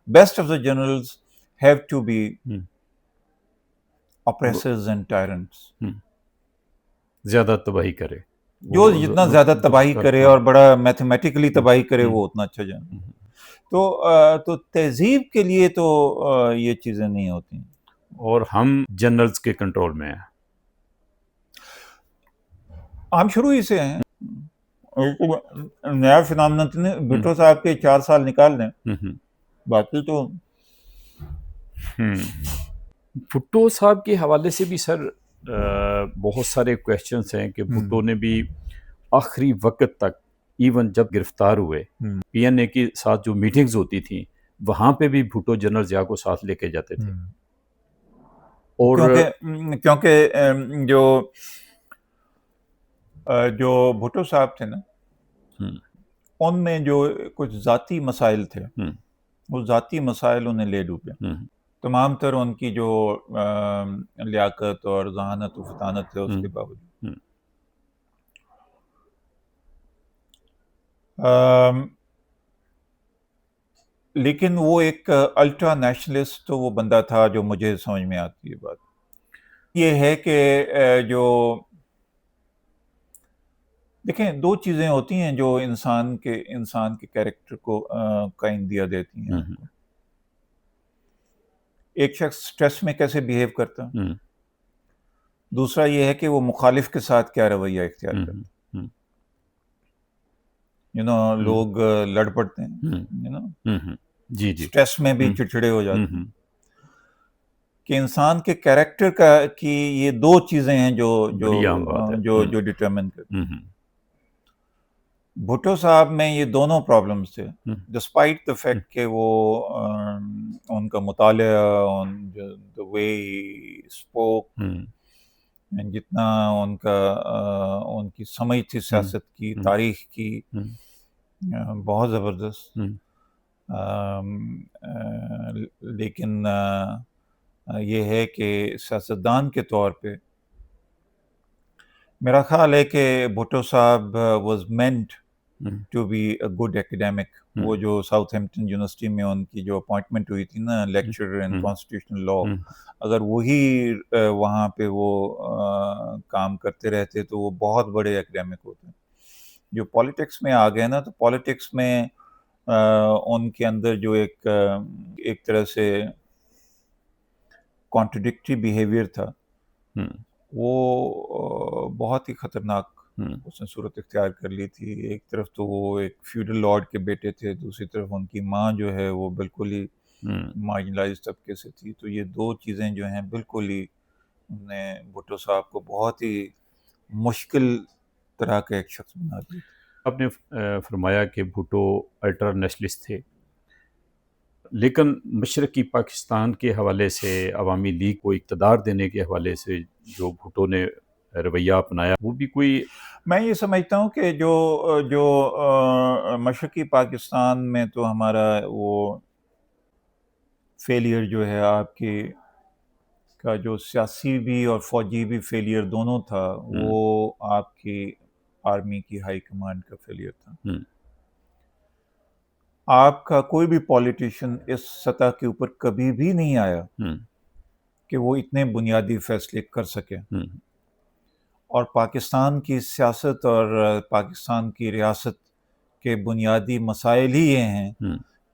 Best of the generals have to be oppressors and tyrants. زیادہ تباہی کرے، جو جتنا زیادہ تباہی کرے اور بڑا میتھمیٹیکلی تباہی کرے وہ اتنا اچھا جانے. تو تہذیب کے لیے تو یہ چیزیں نہیں ہوتی. اور ہم جنرلز کے کنٹرول میں ہیں. ہم شروع ہی سے ہیں. نیا فنامنا بھٹو صاحب کے 4 سال نکال دیں، باقی تو بھٹو صاحب کے حوالے سے بھی سر بہت سارے کویشچنس ہیں کہ بھٹو نے بھی آخری وقت تک، ایون جب گرفتار ہوئے، پی این اے کے ساتھ جو میٹنگز ہوتی تھیں وہاں پہ بھی بھٹو جنرل ضیاء کو ساتھ لے کے جاتے تھے. اور کیونکہ جو بھٹو صاحب تھے نا، ان میں جو کچھ ذاتی مسائل تھے، وہ ذاتی مسائل انہیں لے ڈوبے. تمام تر ان کی جو لیاقت اور ذہانت و فطانت ہے اس کے باوجود. لیکن وہ ایک الٹرا نیشنلسٹ تو وہ بندہ تھا جو مجھے سمجھ میں آتی ہے. بات یہ ہے کہ جو دیکھیں، 2 چیزیں ہوتی ہیں جو انسان کے کیریکٹر کو قائندیہ دیتی ہیں. ایک شخص سٹریس میں کیسے بیہیو کرتا، دوسرا یہ ہے کہ وہ مخالف کے ساتھ کیا رویہ اختیار کرتا. لوگ لڑ پڑتے ہیں، جی سٹریس میں بھی چڑچڑے ہو جاتے ہیں. کہ انسان کے کیریکٹر کی یہ 2 چیزیں ہیں جو ڈٹرمن کرتے ہیں. بھٹو صاحب میں یہ دونوں پرابلمس تھے، ڈسپائٹ دا فیکٹ کہ وہ ان کا مطالعہ، the way he spoke، جتنا ان کی سمجھ تھی سیاست کی، تاریخ کی، بہت زبردست. لیکن یہ ہے کہ سیاستدان کے طور پہ میرا خیال ہے کہ Bhutto sahab was meant to be a good academic. وہ جو ساؤتھ ہیمپٹن یونیورسٹی میں ان کی جو اپوائنٹمنٹ ہوئی تھی نا، لیکچرر ان کانسٹیٹیوشنل لا، اگر وہی وہاں پہ وہ کام کرتے رہتے تو وہ بہت بڑے ایکیڈیمک ہوتے. جو پالیٹکس میں آ گئے نا، تو پالیٹکس میں ان کے اندر جو ایک طرح سے کانٹرڈکٹری بیہیویئر تھا، وہ بہت ہی خطرناک اس نے صورت اختیار کر لی تھی. ایک طرف تو وہ ایک فیوڈل لارڈ کے بیٹے تھے، دوسری طرف ان کی ماں جو ہے وہ بالکل ہی مارجنلائز طبقے سے تھی. تو یہ 2 چیزیں جو ہیں بالکل ہی نے بھٹو صاحب کو بہت ہی مشکل طرح کا ایک شخص بنا دیا. آپ نے فرمایا کہ بھٹو الٹرا نیشنلسٹ تھے، لیکن مشرقی پاکستان کے حوالے سے، عوامی لیگ کو اقتدار دینے کے حوالے سے جو بھٹو نے رویہ اپنایا، وہ بھی کوئی، میں یہ سمجھتا ہوں کہ جو مشرقی پاکستان میں تو ہمارا وہ فیلئر جو ہے آپ کا جو سیاسی بھی اور فوجی بھی فیلئر دونوں تھا، وہ آپ کی آرمی کی ہائی کمانڈ کا فیلئر تھا. آپ کا کوئی بھی پولیٹیشین اس سطح کے اوپر کبھی بھی نہیں آیا کہ وہ اتنے بنیادی فیصلے کر سکے. اور پاکستان کی سیاست اور پاکستان کی ریاست کے بنیادی مسائل ہی یہ ہیں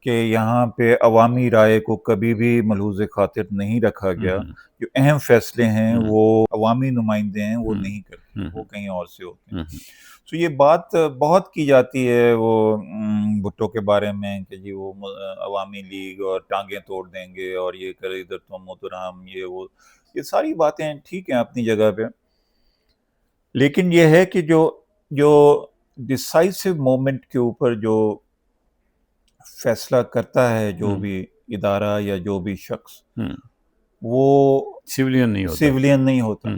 کہ یہاں پہ عوامی رائے کو کبھی بھی ملحوظ خاطر نہیں رکھا گیا. جو اہم فیصلے ہیں وہ عوامی نمائندے ہیں وہ نہیں کرتے، وہ کہیں اور سے ہوتے ہیں. تو یہ بات بہت کی جاتی ہے وہ بھٹو کے بارے میں کہ جی وہ عوامی لیگ اور ٹانگیں توڑ دیں گے اور یہ کرے ادھر تو محترم، یہ ساری باتیں ٹھیک ہیں اپنی جگہ پہ. لیکن یہ ہے کہ جو ڈیسائیسو مومنٹ کے اوپر جو فیصلہ کرتا ہے جو بھی ادارہ یا جو بھی شخص، وہ سویلین نہیں ہوتا.